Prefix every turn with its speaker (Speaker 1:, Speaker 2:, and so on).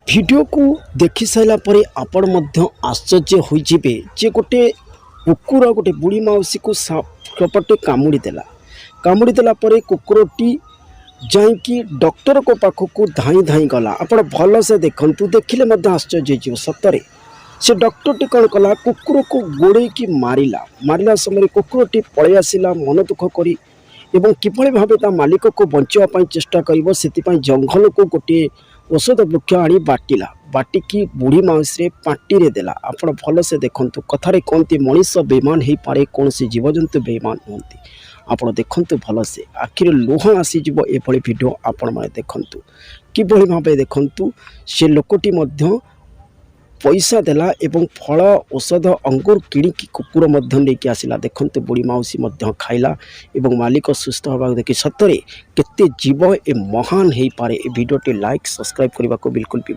Speaker 1: Video को देखि सारा पर आपण मध्य आश्चर्य होइजिबे जे गोटे कुकुर गोटे बुढ़ी माउसी को सापटे कामुड़ी देला परे कुकुरटी जाइकी डॉक्टर को पाखक धाई धाई गला। आपण भल से देखंतु देखिले मध्य आश्चर्य जीव सतरे से डॉक्टरटी कौन कला कुकुर को गोड़े की मारिला समय कुकुरटी पलि आसला मन दुख करी एवं किभली भावे ता मालिक को बचाई चेष्टा कर जंगल को गोटे औषध वृक्ष आनी बाटिकी बुढ़ी माउसी पाटी रे देला। आपण भल से देखंतु कथारे कहते मनीष बेईमान हो पारे कौन सी जीवजंतु बेईमान होती। आपण देखंतु भल से आखिर लुह आसीजिव एभली वीडियो आपण माने देखंतु किभली भावे देखंतु से लोकटी मध्य पैसा देला एवं फल औषध अंगूर किणिकी कुकुर लेके आसला। देखंतु बुढ़ी माउसी खाइला एवं मालिक सुस्थ होगा देखि सतरे केते जीव ए महान हो पारे। वीडियो टी लाइक सब्सक्राइब करने को बिल्कुल भी